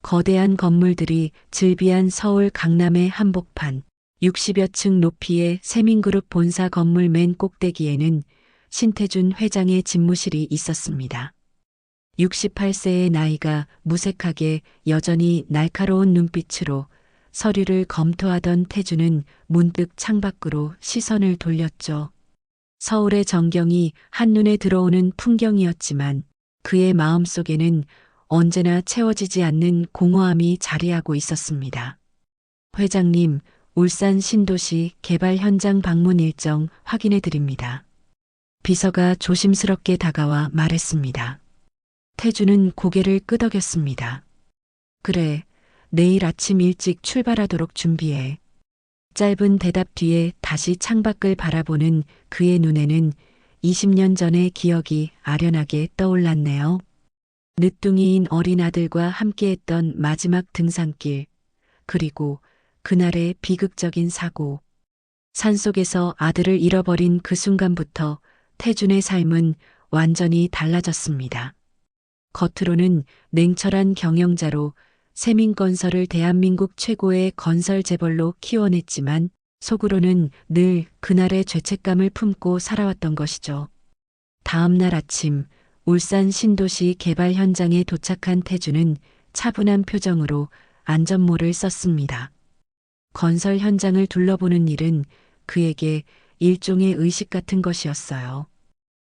거대한 건물들이 즐비한 서울 강남의 한복판, 60여 층 높이의 세민그룹 본사 건물 맨 꼭대기에는 신태준 회장의 집무실이 있었습니다. 68세의 나이가 무색하게 여전히 날카로운 눈빛으로 서류를 검토하던 태준은 문득 창밖으로 시선을 돌렸죠. 서울의 전경이 한눈에 들어오는 풍경이었지만 그의 마음속에는 언제나 채워지지 않는 공허함이 자리하고 있었습니다. 회장님, 울산 신도시 개발 현장 방문 일정 확인해 드립니다. 비서가 조심스럽게 다가와 말했습니다. 태주는 고개를 끄덕였습니다. 그래, 내일 아침 일찍 출발하도록 준비해. 짧은 대답 뒤에 다시 창밖을 바라보는 그의 눈에는 20년 전의 기억이 아련하게 떠올랐네요. 늦둥이인 어린 아들과 함께했던 마지막 등산길, 그리고 그날의 비극적인 사고. 산속에서 아들을 잃어버린 그 순간부터 태준의 삶은 완전히 달라졌습니다. 겉으로는 냉철한 경영자로 세민건설을 대한민국 최고의 건설 재벌로 키워냈지만 속으로는 늘 그날의 죄책감을 품고 살아왔던 것이죠. 다음 날 아침 울산 신도시 개발 현장에 도착한 태준은 차분한 표정으로 안전모를 썼습니다. 건설 현장을 둘러보는 일은 그에게 일종의 의식 같은 것이었어요.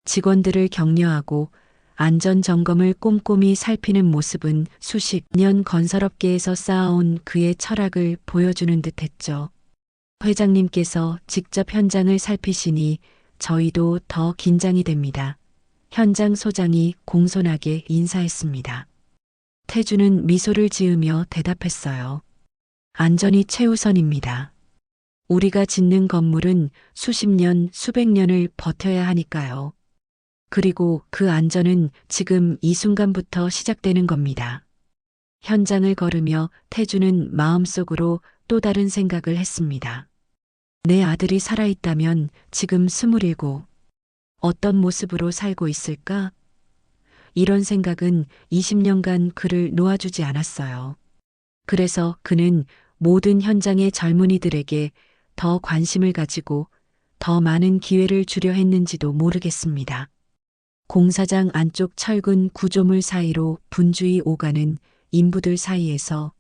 직원들을 격려하고 안전 점검을 꼼꼼히 살피는 모습은 수십 년 건설업계에서 쌓아온 그의 철학을 보여주는 듯했죠. 회장님께서 직접 현장을 살피시니 저희도 더 긴장이 됩니다. 현장 소장이 공손하게 인사했습니다. 태주는 미소를 지으며 대답했어요. 안전이 최우선입니다. 우리가 짓는 건물은 수십 년, 수백 년을 버텨야 하니까요. 그리고 그 안전은 지금 이 순간부터 시작되는 겁니다. 현장을 걸으며 태주는 마음속으로 또 다른 생각을 했습니다. 내 아들이 살아있다면 지금 27, 어떤 모습으로 살고 있을까? 이런 생각은 20년간 그를 놓아주지 않았어요. 그래서 그는 모든 현장의 젊은이들에게 더 관심을 가지고 더 많은 기회를 주려 했는지도 모르겠습니다. 공사장 안쪽 철근 구조물 사이로 분주히 오가는 인부들 사이에서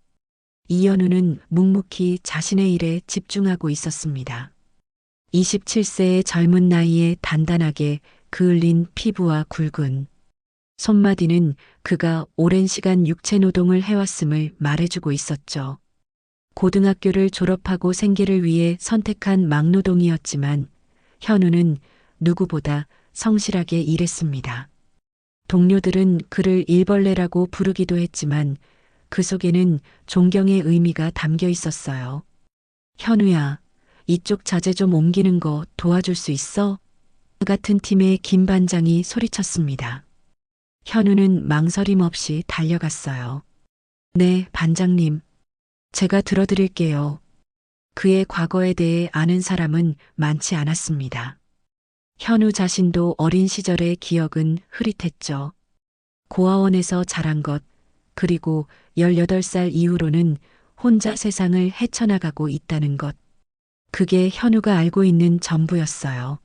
이현우는 묵묵히 자신의 일에 집중하고 있었습니다. 27세의 젊은 나이에 단단하게 그을린 피부와 굵은 손마디는 그가 오랜 시간 육체 노동을 해왔음을 말해주고 있었죠. 고등학교를 졸업하고 생계를 위해 선택한 막노동이었지만 현우는 누구보다 성실하게 일했습니다. 동료들은 그를 일벌레라고 부르기도 했지만 그 속에는 존경의 의미가 담겨 있었어요. 현우야, 이쪽 자재 좀 옮기는 거 도와줄 수 있어? 같은 팀의 김 반장이 소리쳤습니다. 현우는 망설임 없이 달려갔어요. 네, 반장님. 제가 들어드릴게요. 그의 과거에 대해 아는 사람은 많지 않았습니다. 현우 자신도 어린 시절의 기억은 흐릿했죠. 고아원에서 자란 것, 그리고 18살 이후로는 혼자 세상을 헤쳐나가고 있다는 것. 그게 현우가 알고 있는 전부였어요.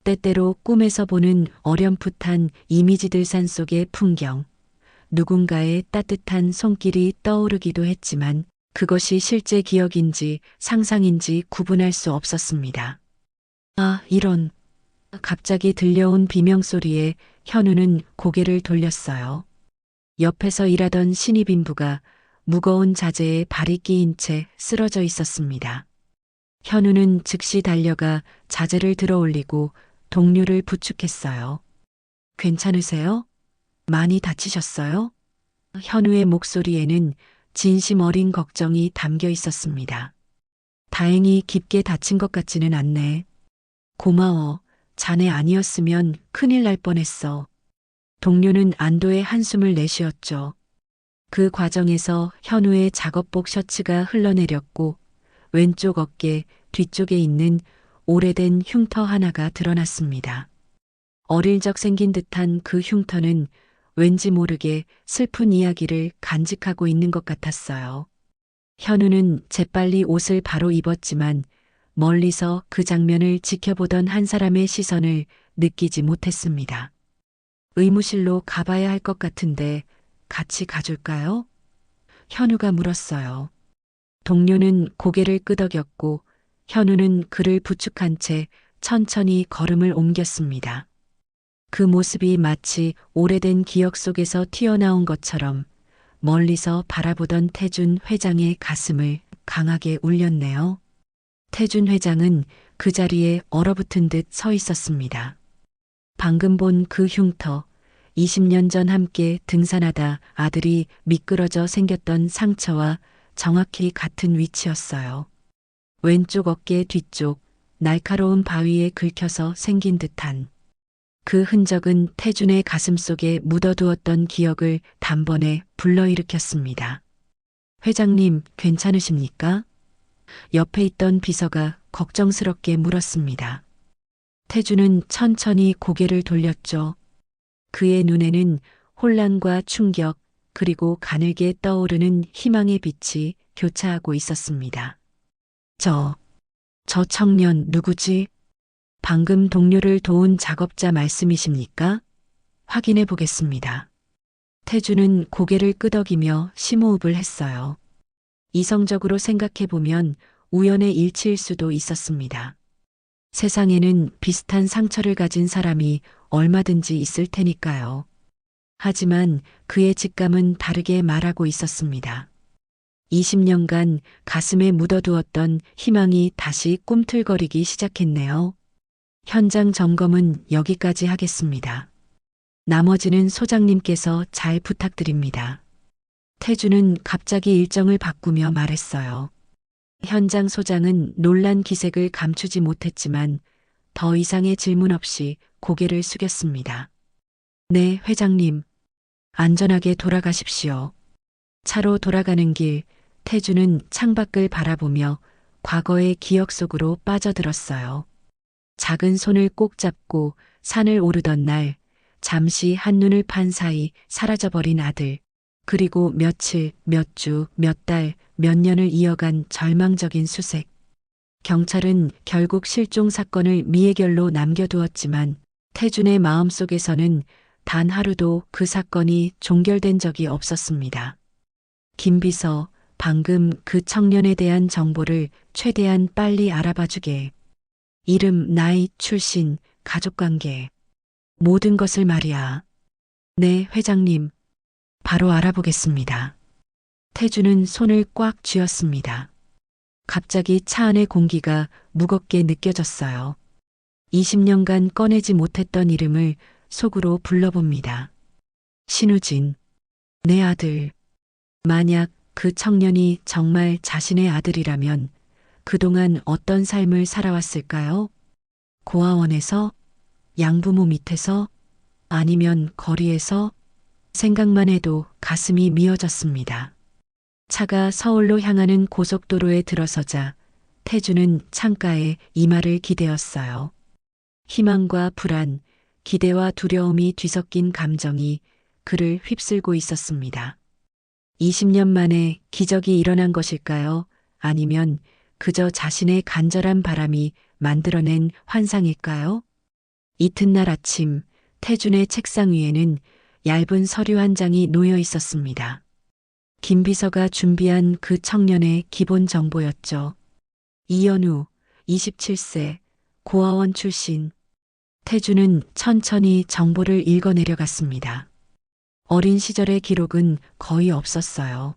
때때로 꿈에서 보는 어렴풋한 이미지들 산속의 풍경, 누군가의 따뜻한 손길이 떠오르기도 했지만 그것이 실제 기억인지 상상인지 구분할 수 없었습니다. 아, 이런. 갑자기 들려온 비명소리에 현우는 고개를 돌렸어요. 옆에서 일하던 신입 인부가 무거운 자재에 발이 끼인 채 쓰러져 있었습니다. 현우는 즉시 달려가 자재를 들어 올리고 동료를 부축했어요. 괜찮으세요? 많이 다치셨어요? 현우의 목소리에는 진심 어린 걱정이 담겨 있었습니다. 다행히 깊게 다친 것 같지는 않네. 고마워. 자네 아니었으면 큰일 날 뻔했어. 동료는 안도의 한숨을 내쉬었죠. 그 과정에서 현우의 작업복 셔츠가 흘러내렸고 왼쪽 어깨 뒤쪽에 있는 오래된 흉터 하나가 드러났습니다. 어릴 적 생긴 듯한 그 흉터는 왠지 모르게 슬픈 이야기를 간직하고 있는 것 같았어요. 현우는 재빨리 옷을 바로 입었지만 멀리서 그 장면을 지켜보던 한 사람의 시선을 느끼지 못했습니다. 의무실로 가봐야 할 것 같은데 같이 가줄까요? 현우가 물었어요. 동료는 고개를 끄덕였고 현우는 그를 부축한 채 천천히 걸음을 옮겼습니다. 그 모습이 마치 오래된 기억 속에서 튀어나온 것처럼 멀리서 바라보던 태준 회장의 가슴을 강하게 울렸네요. 태준 회장은 그 자리에 얼어붙은 듯 서 있었습니다. 방금 본 그 흉터, 20년 전 함께 등산하다 아들이 미끄러져 생겼던 상처와 정확히 같은 위치였어요. 왼쪽 어깨 뒤쪽, 날카로운 바위에 긁혀서 생긴 듯한 그 흔적은 태준의 가슴 속에 묻어두었던 기억을 단번에 불러일으켰습니다. 회장님, 괜찮으십니까? 옆에 있던 비서가 걱정스럽게 물었습니다. 태준은 천천히 고개를 돌렸죠. 그의 눈에는 혼란과 충격, 그리고 가늘게 떠오르는 희망의 빛이 교차하고 있었습니다. 저 청년 누구지? 방금 동료를 도운 작업자 말씀이십니까? 확인해 보겠습니다. 태준은 고개를 끄덕이며 심호흡을 했어요. 이성적으로 생각해 보면 우연의 일치일 수도 있었습니다. 세상에는 비슷한 상처를 가진 사람이 얼마든지 있을 테니까요. 하지만 그의 직감은 다르게 말하고 있었습니다. 20년간 가슴에 묻어두었던 희망이 다시 꿈틀거리기 시작했네요. 현장 점검은 여기까지 하겠습니다. 나머지는 소장님께서 잘 부탁드립니다. 태주는 갑자기 일정을 바꾸며 말했어요. 현장 소장은 놀란 기색을 감추지 못했지만 더 이상의 질문 없이 고개를 숙였습니다. 네, 회장님. 안전하게 돌아가십시오. 차로 돌아가는 길, 태주는 창밖을 바라보며 과거의 기억 속으로 빠져들었어요. 작은 손을 꼭 잡고 산을 오르던 날, 잠시 한눈을 판 사이 사라져버린 아들, 그리고 며칠, 몇 주, 몇 달, 몇 년을 이어간 절망적인 수색. 경찰은 결국 실종 사건을 미해결로 남겨두었지만 태준의 마음속에서는 단 하루도 그 사건이 종결된 적이 없었습니다. 김 비서, 방금 그 청년에 대한 정보를 최대한 빨리 알아봐주게. 이름, 나이, 출신, 가족관계. 모든 것을 말이야. 네, 회장님. 바로 알아보겠습니다. 태주는 손을 꽉 쥐었습니다. 갑자기 차 안의 공기가 무겁게 느껴졌어요. 20년간 꺼내지 못했던 이름을 속으로 불러봅니다. 신우진, 내 아들. 만약 그 청년이 정말 자신의 아들이라면 그동안 어떤 삶을 살아왔을까요? 고아원에서? 양부모 밑에서? 아니면 거리에서? 생각만 해도 가슴이 미어졌습니다. 차가 서울로 향하는 고속도로에 들어서자 태주는 창가에 이마를 기대었어요. 희망과 불안, 기대와 두려움이 뒤섞인 감정이 그를 휩쓸고 있었습니다. 20년 만에 기적이 일어난 것일까요? 아니면 그저 자신의 간절한 바람이 만들어낸 환상일까요? 이튿날 아침, 태준의 책상 위에는 얇은 서류 한 장이 놓여 있었습니다. 김 비서가 준비한 그 청년의 기본 정보였죠. 이연우, 27세, 고아원 출신. 태준은 천천히 정보를 읽어내려갔습니다. 어린 시절의 기록은 거의 없었어요.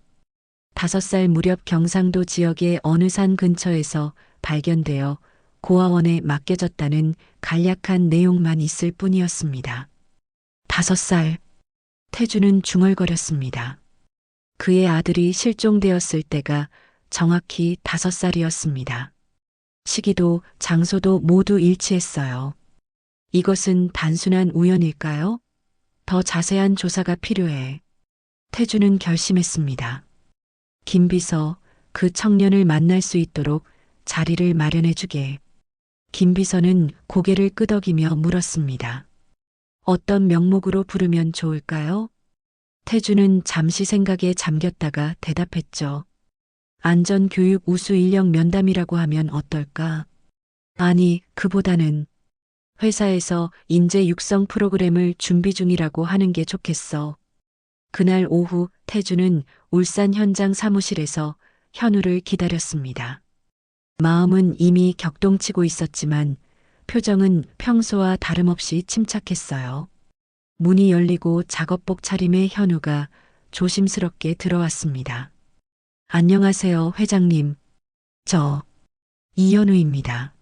5살 무렵 경상도 지역의 어느 산 근처에서 발견되어 고아원에 맡겨졌다는 간략한 내용만 있을 뿐이었습니다. 5살. 태주는 중얼거렸습니다. 그의 아들이 실종되었을 때가 정확히 5살이었습니다. 시기도 장소도 모두 일치했어요. 이것은 단순한 우연일까요? 더 자세한 조사가 필요해. 태주는 결심했습니다. 김 비서, 그 청년을 만날 수 있도록 자리를 마련해주게. 김 비서는 고개를 끄덕이며 물었습니다. 어떤 명목으로 부르면 좋을까요? 태주는 잠시 생각에 잠겼다가 대답했죠. 안전교육 우수 인력 면담이라고 하면 어떨까? 아니, 그보다는 회사에서 인재 육성 프로그램을 준비 중이라고 하는 게 좋겠어. 그날 오후 태주는 울산 현장 사무실에서 현우를 기다렸습니다. 마음은 이미 격동치고 있었지만 표정은 평소와 다름없이 침착했어요. 문이 열리고 작업복 차림의 현우가 조심스럽게 들어왔습니다. 안녕하세요, 회장님. 저 이현우입니다.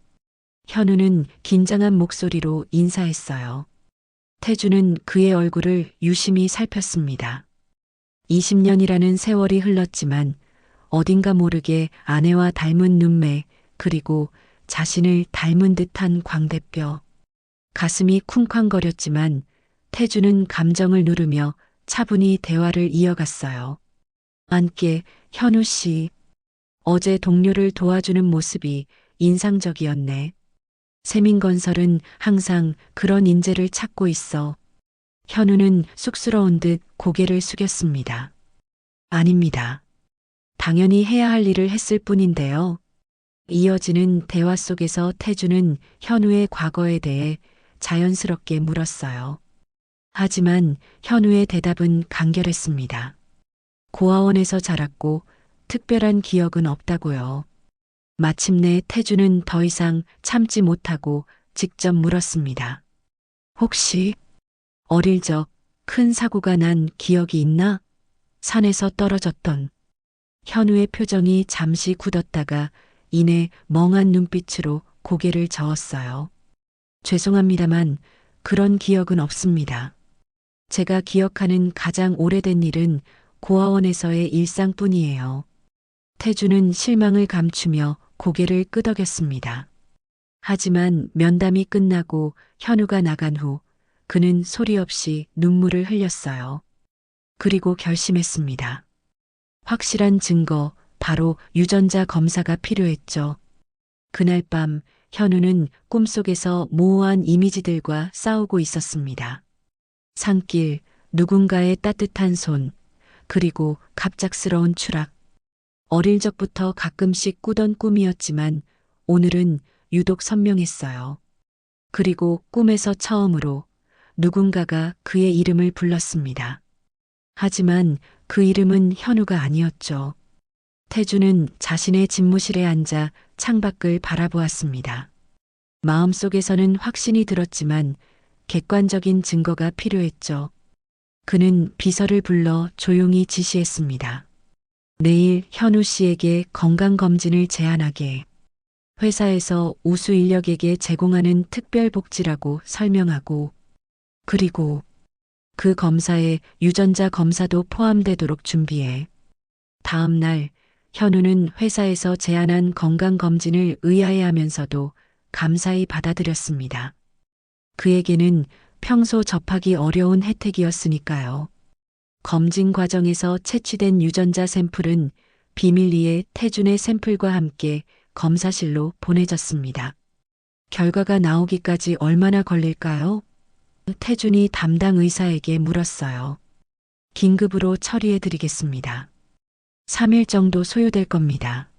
현우는 긴장한 목소리로 인사했어요. 태주는 그의 얼굴을 유심히 살폈습니다. 20년이라는 세월이 흘렀지만 어딘가 모르게 아내와 닮은 눈매, 그리고 자신을 닮은 듯한 광대뼈. 가슴이 쿵쾅거렸지만 태주는 감정을 누르며 차분히 대화를 이어갔어요. 함께 현우 씨, 어제 동료를 도와주는 모습이 인상적이었네. 세민건설은 항상 그런 인재를 찾고 있어. 현우는 쑥스러운 듯 고개를 숙였습니다. 아닙니다. 당연히 해야 할 일을 했을 뿐인데요. 이어지는 대화 속에서 태주는 현우의 과거에 대해 자연스럽게 물었어요. 하지만 현우의 대답은 간결했습니다. 고아원에서 자랐고 특별한 기억은 없다고요. 마침내 태주는 더 이상 참지 못하고 직접 물었습니다. 혹시 어릴 적 큰 사고가 난 기억이 있나? 산에서 떨어졌던. 현우의 표정이 잠시 굳었다가 이내 멍한 눈빛으로 고개를 저었어요. 죄송합니다만 그런 기억은 없습니다. 제가 기억하는 가장 오래된 일은 고아원에서의 일상뿐이에요. 태주는 실망을 감추며 고개를 끄덕였습니다. 하지만 면담이 끝나고 현우가 나간 후 그는 소리 없이 눈물을 흘렸어요. 그리고 결심했습니다. 확실한 증거, 바로 유전자 검사가 필요했죠. 그날 밤 현우는 꿈속에서 모호한 이미지들과 싸우고 있었습니다. 산길, 누군가의 따뜻한 손, 그리고 갑작스러운 추락. 어릴 적부터 가끔씩 꾸던 꿈이었지만 오늘은 유독 선명했어요. 그리고 꿈에서 처음으로 누군가가 그의 이름을 불렀습니다. 하지만 그 이름은 현우가 아니었죠. 태주는 자신의 집무실에 앉아 창밖을 바라보았습니다. 마음속에서는 확신이 들었지만 객관적인 증거가 필요했죠. 그는 비서를 불러 조용히 지시했습니다. 내일 현우 씨에게 건강검진을 제안하게. 회사에서 우수 인력에게 제공하는 특별복지라고 설명하고, 그리고 그 검사에 유전자 검사도 포함되도록 준비해. 다음 날 현우는 회사에서 제안한 건강검진을 의아해하면서도 감사히 받아들였습니다. 그에게는 평소 접하기 어려운 혜택이었으니까요. 검진 과정에서 채취된 유전자 샘플은 비밀리에 태준의 샘플과 함께 검사실로 보내졌습니다. 결과가 나오기까지 얼마나 걸릴까요? 태준이 담당 의사에게 물었어요. 긴급으로 처리해 드리겠습니다. 3일 정도 소요될 겁니다.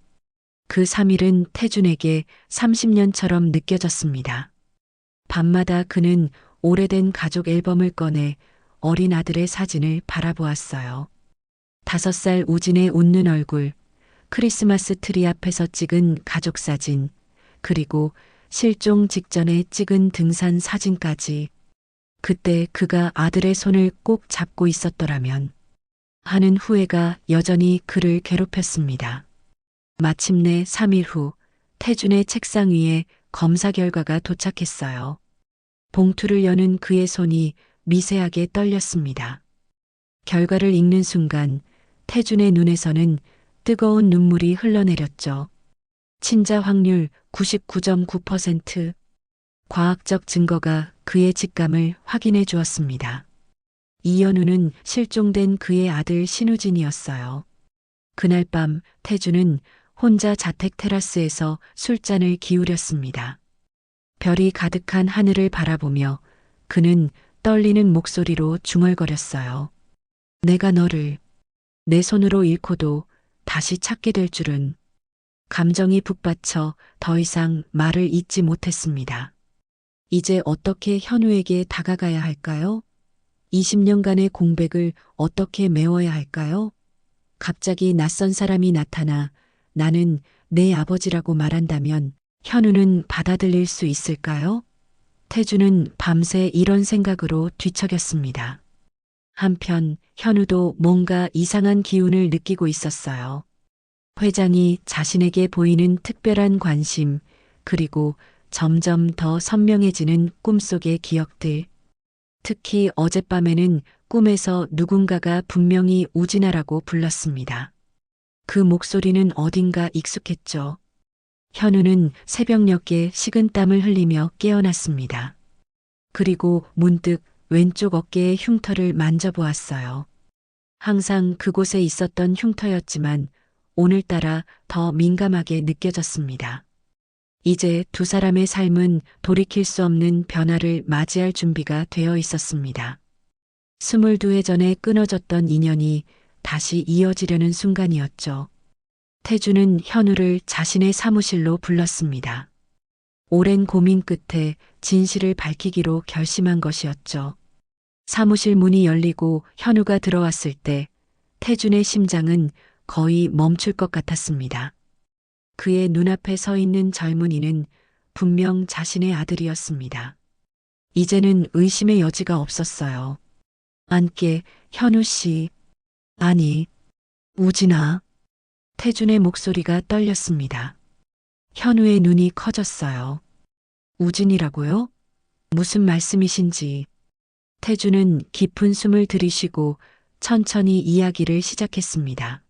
그 3일은 태준에게 30년처럼 느껴졌습니다. 밤마다 그는 오래된 가족 앨범을 꺼내 어린 아들의 사진을 바라보았어요. 5살 우진의 웃는 얼굴, 크리스마스 트리 앞에서 찍은 가족 사진, 그리고 실종 직전에 찍은 등산 사진까지. 그때 그가 아들의 손을 꼭 잡고 있었더라면 하는 후회가 여전히 그를 괴롭혔습니다. 마침내 3일 후 태준의 책상 위에 검사 결과가 도착했어요. 봉투를 여는 그의 손이 미세하게 떨렸습니다. 결과를 읽는 순간 태준의 눈에서는 뜨거운 눈물이 흘러내렸죠. 친자 확률 99.9%. 과학적 증거가 그의 직감을 확인해 주었습니다. 이현우는 실종된 그의 아들 신우진이었어요. 그날 밤 태주는 혼자 자택 테라스에서 술잔을 기울였습니다. 별이 가득한 하늘을 바라보며 그는 떨리는 목소리로 중얼거렸어요. 내가 너를 내 손으로 잃고도 다시 찾게 될 줄은. 감정이 북받쳐 더 이상 말을 잇지 못했습니다. 이제 어떻게 현우에게 다가가야 할까요? 20년간의 공백을 어떻게 메워야 할까요? 갑자기 낯선 사람이 나타나 나는 내 아버지라고 말한다면 현우는 받아들일 수 있을까요? 태주는 밤새 이런 생각으로 뒤척였습니다. 한편 현우도 뭔가 이상한 기운을 느끼고 있었어요. 회장이 자신에게 보이는 특별한 관심, 그리고 점점 더 선명해지는 꿈속의 기억들. 특히 어젯밤에는 꿈에서 누군가가 분명히 우진아라고 불렀습니다. 그 목소리는 어딘가 익숙했죠. 현우는 새벽녘에 식은땀을 흘리며 깨어났습니다. 그리고 문득 왼쪽 어깨의 흉터를 만져보았어요. 항상 그곳에 있었던 흉터였지만 오늘따라 더 민감하게 느껴졌습니다. 이제 두 사람의 삶은 돌이킬 수 없는 변화를 맞이할 준비가 되어 있었습니다. 22해 전에 끊어졌던 인연이 다시 이어지려는 순간이었죠. 태주는 현우를 자신의 사무실로 불렀습니다. 오랜 고민 끝에 진실을 밝히기로 결심한 것이었죠. 사무실 문이 열리고 현우가 들어왔을 때 태준의 심장은 거의 멈출 것 같았습니다. 그의 눈앞에 서 있는 젊은이는 분명 자신의 아들이었습니다. 이제는 의심의 여지가 없었어요. 안께 현우 씨, 아니, 우진아. 태준의 목소리가 떨렸습니다. 현우의 눈이 커졌어요. 우진이라고요? 무슨 말씀이신지. 태준은 깊은 숨을 들이쉬고 천천히 이야기를 시작했습니다.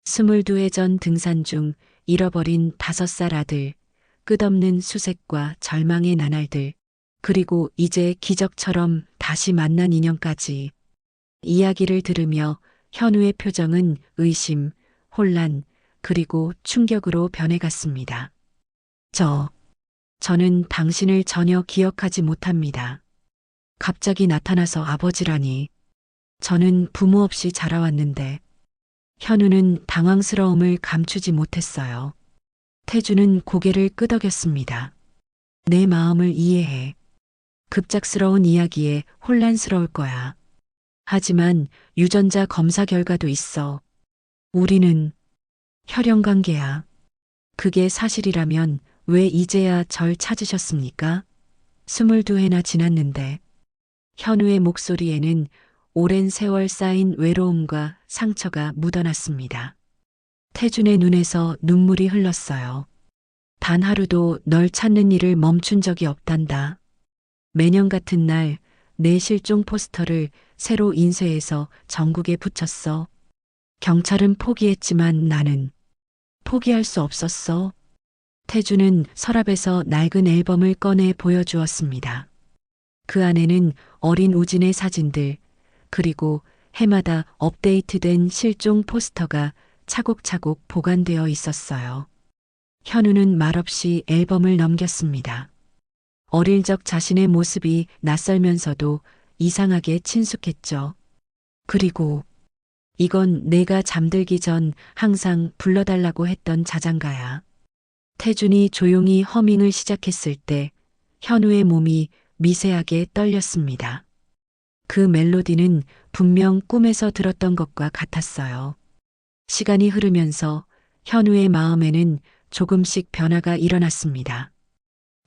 22해 전 등산 중 잃어버린 5살 아들, 끝없는 수색과 절망의 나날들, 그리고 이제 기적처럼 다시 만난 인연까지. 이야기를 들으며 현우의 표정은 의심, 혼란, 그리고 충격으로 변해갔습니다. 저는 당신을 전혀 기억하지 못합니다. 갑자기 나타나서 아버지라니. 저는 부모 없이 자라왔는데. 현우는 당황스러움을 감추지 못했어요. 태주는 고개를 끄덕였습니다. 내 마음을 이해해. 급작스러운 이야기에 혼란스러울 거야. 하지만 유전자 검사 결과도 있어. 우리는 혈연 관계야. 그게 사실이라면 왜 이제야 절 찾으셨습니까? 22해나 지났는데. 현우의 목소리에는 오랜 세월 쌓인 외로움과 상처가 묻어났습니다. 태준의 눈에서 눈물이 흘렀어요. 단 하루도 널 찾는 일을 멈춘 적이 없단다. 매년 같은 날 내 실종 포스터를 새로 인쇄해서 전국에 붙였어. 경찰은 포기했지만 나는 포기할 수 없었어. 태준은 서랍에서 낡은 앨범을 꺼내 보여주었습니다. 그 안에는 어린 우진의 사진들, 그리고 해마다 업데이트된 실종 포스터가 차곡차곡 보관되어 있었어요. 현우는 말없이 앨범을 넘겼습니다. 어릴 적 자신의 모습이 낯설면서도 이상하게 친숙했죠. 그리고 이건 내가 잠들기 전 항상 불러달라고 했던 자장가야. 태준이 조용히 허밍을 시작했을 때 현우의 몸이 미세하게 떨렸습니다. 그 멜로디는 분명 꿈에서 들었던 것과 같았어요. 시간이 흐르면서 현우의 마음에는 조금씩 변화가 일어났습니다.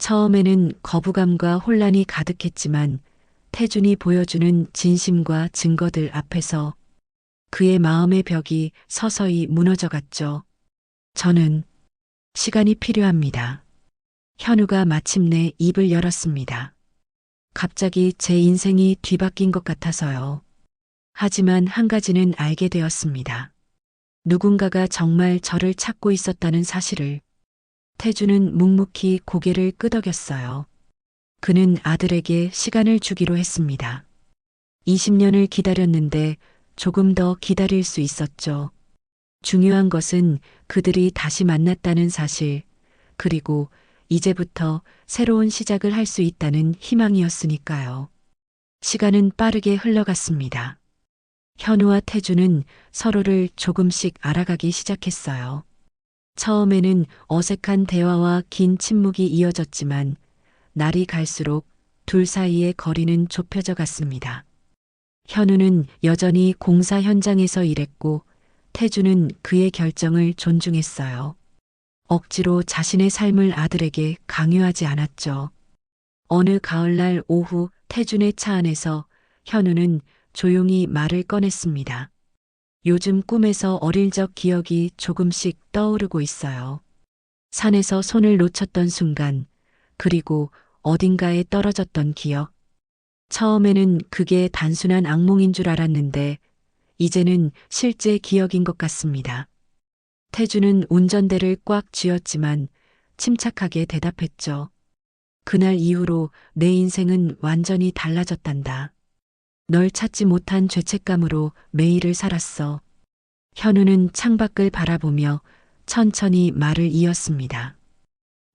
처음에는 거부감과 혼란이 가득했지만 태준이 보여주는 진심과 증거들 앞에서 그의 마음의 벽이 서서히 무너져갔죠. 저는 시간이 필요합니다. 현우가 마침내 입을 열었습니다. 갑자기 제 인생이 뒤바뀐 것 같아서요. 하지만 한 가지는 알게 되었습니다. 누군가가 정말 저를 찾고 있었다는 사실을. 태주는 묵묵히 고개를 끄덕였어요. 그는 아들에게 시간을 주기로 했습니다. 20년을 기다렸는데 조금 더 기다릴 수 있었죠. 중요한 것은 그들이 다시 만났다는 사실, 그리고 이제부터 새로운 시작을 할 수 있다는 희망이었으니까요. 시간은 빠르게 흘러갔습니다. 현우와 태주는 서로를 조금씩 알아가기 시작했어요. 처음에는 어색한 대화와 긴 침묵이 이어졌지만 날이 갈수록 둘 사이의 거리는 좁혀져 갔습니다. 현우는 여전히 공사 현장에서 일했고 태주는 그의 결정을 존중했어요. 억지로 자신의 삶을 아들에게 강요하지 않았죠. 어느 가을날 오후 태준의 차 안에서 현우는 조용히 말을 꺼냈습니다. 요즘 꿈에서 어릴 적 기억이 조금씩 떠오르고 있어요. 산에서 손을 놓쳤던 순간, 그리고 어딘가에 떨어졌던 기억. 처음에는 그게 단순한 악몽인 줄 알았는데, 이제는 실제 기억인 것 같습니다. 태주는 운전대를 꽉 쥐었지만 침착하게 대답했죠. 그날 이후로 내 인생은 완전히 달라졌단다. 널 찾지 못한 죄책감으로 매일을 살았어. 현우는 창밖을 바라보며 천천히 말을 이었습니다.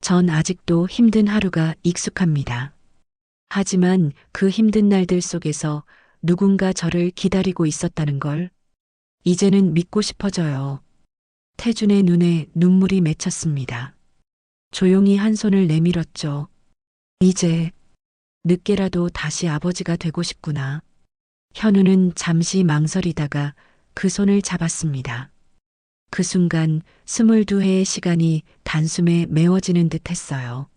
전 아직도 힘든 하루가 익숙합니다. 하지만 그 힘든 날들 속에서 누군가 저를 기다리고 있었다는 걸 이제는 믿고 싶어져요. 태준의 눈에 눈물이 맺혔습니다. 조용히 한 손을 내밀었죠. 이제 늦게라도 다시 아버지가 되고 싶구나. 현우는 잠시 망설이다가 그 손을 잡았습니다. 그 순간 22해의 시간이 단숨에 메워지는 듯 했어요.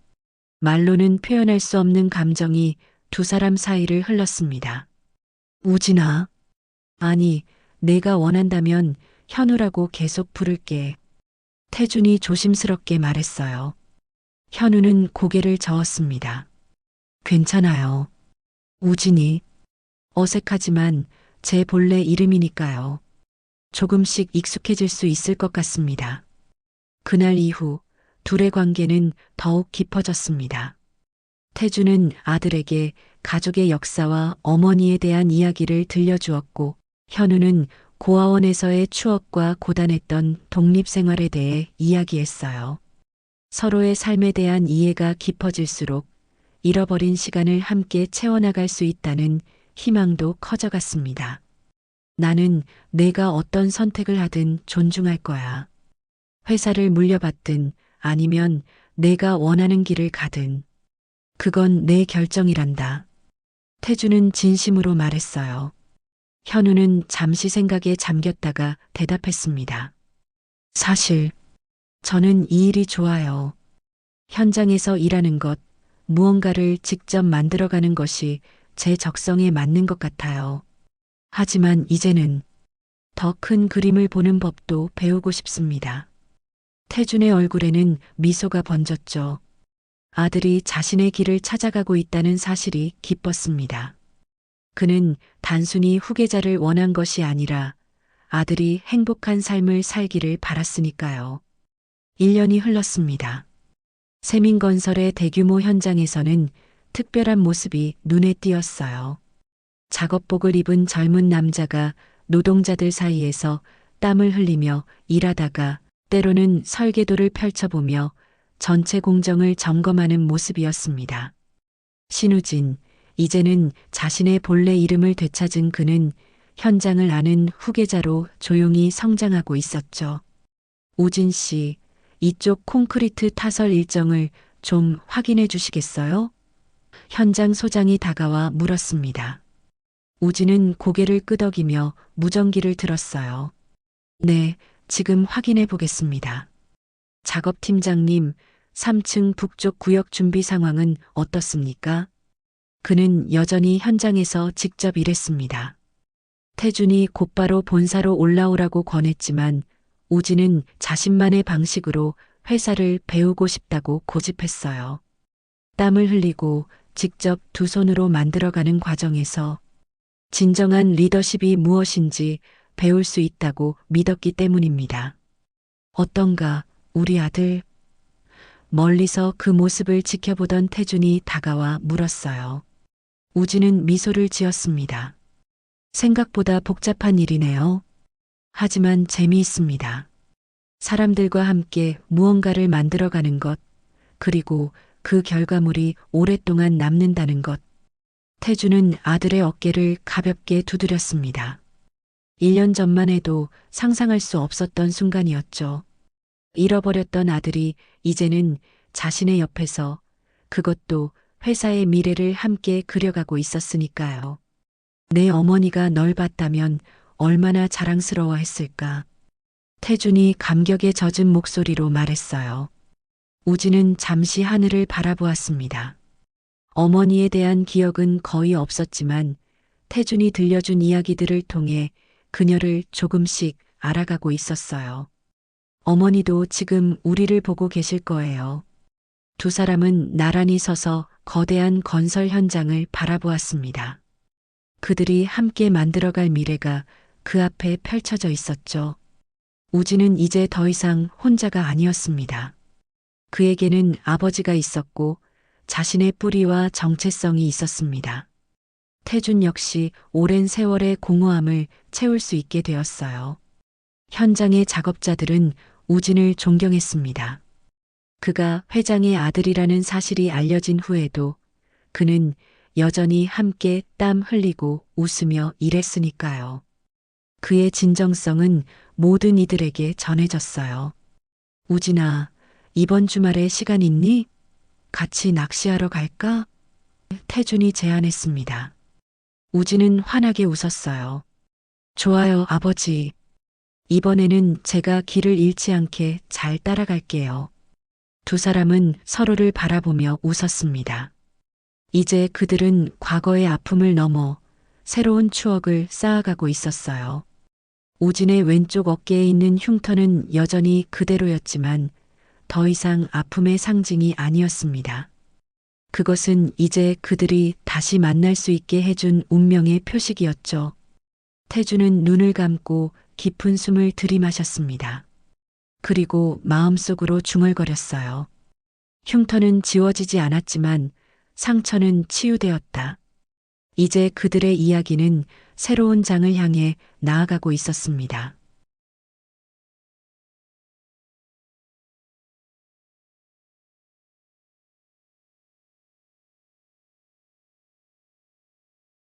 말로는 표현할 수 없는 감정이 두 사람 사이를 흘렀습니다. 우진아. 아니, 내가 원한다면 현우라고 계속 부를게. 태준이 조심스럽게 말했어요. 현우는 고개를 저었습니다. 괜찮아요. 우진이. 어색하지만 제 본래 이름이니까요. 조금씩 익숙해질 수 있을 것 같습니다. 그날 이후 둘의 관계는 더욱 깊어졌습니다. 태주는 아들에게 가족의 역사와 어머니에 대한 이야기를 들려주었고, 현우는 고아원에서의 추억과 고단했던 독립생활에 대해 이야기했어요. 서로의 삶에 대한 이해가 깊어질수록 잃어버린 시간을 함께 채워나갈 수 있다는 희망도 커져갔습니다. 나는 내가 어떤 선택을 하든 존중할 거야. 회사를 물려받든 아니면 내가 원하는 길을 가든 그건 내 결정이란다. 태주는 진심으로 말했어요. 현우는 잠시 생각에 잠겼다가 대답했습니다. 사실 저는 이 일이 좋아요. 현장에서 일하는 것, 무언가를 직접 만들어가는 것이 제 적성에 맞는 것 같아요. 하지만 이제는 더 큰 그림을 보는 법도 배우고 싶습니다. 태준의 얼굴에는 미소가 번졌죠. 아들이 자신의 길을 찾아가고 있다는 사실이 기뻤습니다. 그는 단순히 후계자를 원한 것이 아니라 아들이 행복한 삶을 살기를 바랐으니까요. 1년이 흘렀습니다. 세민건설의 대규모 현장에서는 특별한 모습이 눈에 띄었어요. 작업복을 입은 젊은 남자가 노동자들 사이에서 땀을 흘리며 일하다가 때로는 설계도를 펼쳐보며 전체 공정을 점검하는 모습이었습니다. 신우진, 이제는 자신의 본래 이름을 되찾은 그는 현장을 아는 후계자로 조용히 성장하고 있었죠. 우진 씨, 이쪽 콘크리트 타설 일정을 좀 확인해 주시겠어요? 현장 소장이 다가와 물었습니다. 우진은 고개를 끄덕이며 무전기를 들었어요. 네, 지금 확인해 보겠습니다. 작업팀장님, 3층 북쪽 구역 준비 상황은 어떻습니까? 그는 여전히 현장에서 직접 일했습니다. 태준이 곧바로 본사로 올라오라고 권했지만 우진은 자신만의 방식으로 회사를 배우고 싶다고 고집했어요. 땀을 흘리고 직접 두 손으로 만들어가는 과정에서 진정한 리더십이 무엇인지 배울 수 있다고 믿었기 때문입니다. 어떤가, 우리 아들? 멀리서 그 모습을 지켜보던 태준이 다가와 물었어요. 우진은 미소를 지었습니다. 생각보다 복잡한 일이네요. 하지만 재미있습니다. 사람들과 함께 무언가를 만들어가는 것, 그리고 그 결과물이 오랫동안 남는다는 것. 태주는 아들의 어깨를 가볍게 두드렸습니다. 1년 전만 해도 상상할 수 없었던 순간이었죠. 잃어버렸던 아들이 이제는 자신의 옆에서, 그것도 회사의 미래를 함께 그려가고 있었으니까요. 내 어머니가 널 봤다면 얼마나 자랑스러워했을까. 태준이 감격에 젖은 목소리로 말했어요. 우진은 잠시 하늘을 바라보았습니다. 어머니에 대한 기억은 거의 없었지만 태준이 들려준 이야기들을 통해 그녀를 조금씩 알아가고 있었어요. 어머니도 지금 우리를 보고 계실 거예요. 두 사람은 나란히 서서 거대한 건설 현장을 바라보았습니다. 그들이 함께 만들어갈 미래가 그 앞에 펼쳐져 있었죠. 우진은 이제 더 이상 혼자가 아니었습니다. 그에게는 아버지가 있었고 자신의 뿌리와 정체성이 있었습니다. 태준 역시 오랜 세월의 공허함을 채울 수 있게 되었어요. 현장의 작업자들은 우진을 존경했습니다. 그가 회장의 아들이라는 사실이 알려진 후에도 그는 여전히 함께 땀 흘리고 웃으며 일했으니까요. 그의 진정성은 모든 이들에게 전해졌어요. 우진아, 이번 주말에 시간 있니? 같이 낚시하러 갈까? 태준이 제안했습니다. 우진은 환하게 웃었어요. 좋아요, 아버지. 이번에는 제가 길을 잃지 않게 잘 따라갈게요. 두 사람은 서로를 바라보며 웃었습니다. 이제 그들은 과거의 아픔을 넘어 새로운 추억을 쌓아가고 있었어요. 우진의 왼쪽 어깨에 있는 흉터는 여전히 그대로였지만 더 이상 아픔의 상징이 아니었습니다. 그것은 이제 그들이 다시 만날 수 있게 해준 운명의 표식이었죠. 태준은 눈을 감고 깊은 숨을 들이마셨습니다. 그리고 마음속으로 중얼거렸어요. 흉터는 지워지지 않았지만 상처는 치유되었다. 이제 그들의 이야기는 새로운 장을 향해 나아가고 있었습니다.